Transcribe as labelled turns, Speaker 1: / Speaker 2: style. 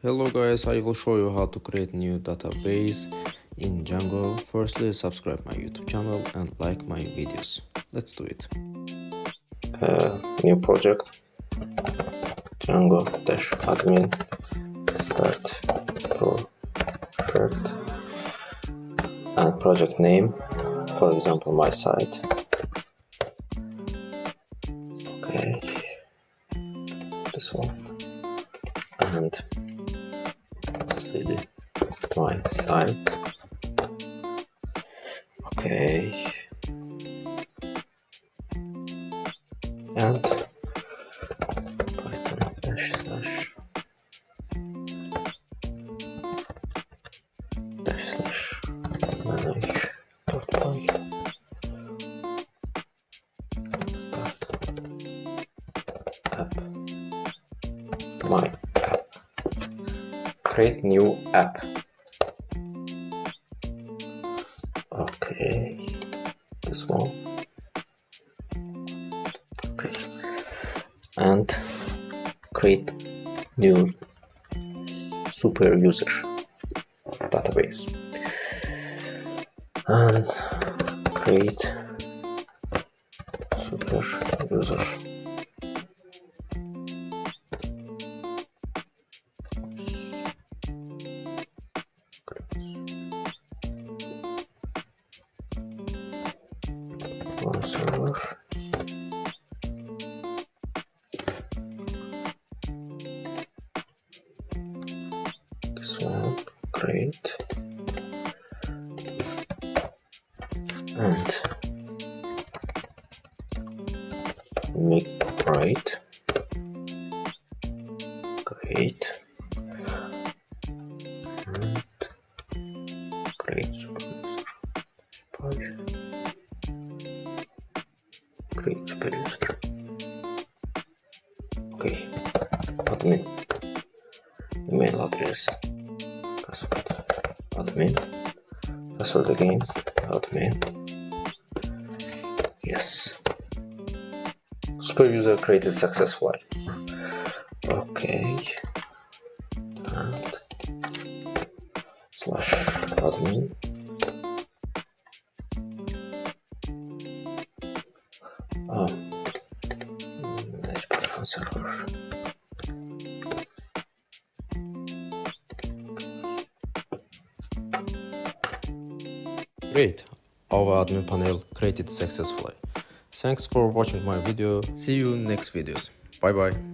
Speaker 1: Hello guys, I will show you how to create new database in Django. Firstly, subscribe my YouTube channel and like my videos. Let's do it.
Speaker 2: New project, Django-admin, start project, and project name, for example, my site. Okay, this one, and cd, my site. Okay, and Python / manage .py start app, my app, create new app. Okay, this one. Okay, and create new super user database and create super user one server. This one, create, and make right, create, and create super user, create super user. Okay, admin, email address, password, admin, password again, admin. Yes, super user created successfully. Okay, and /admin, manage Python server.
Speaker 1: Great, our admin panel created successfully. Thanks for watching my video. See you next videos. Bye bye.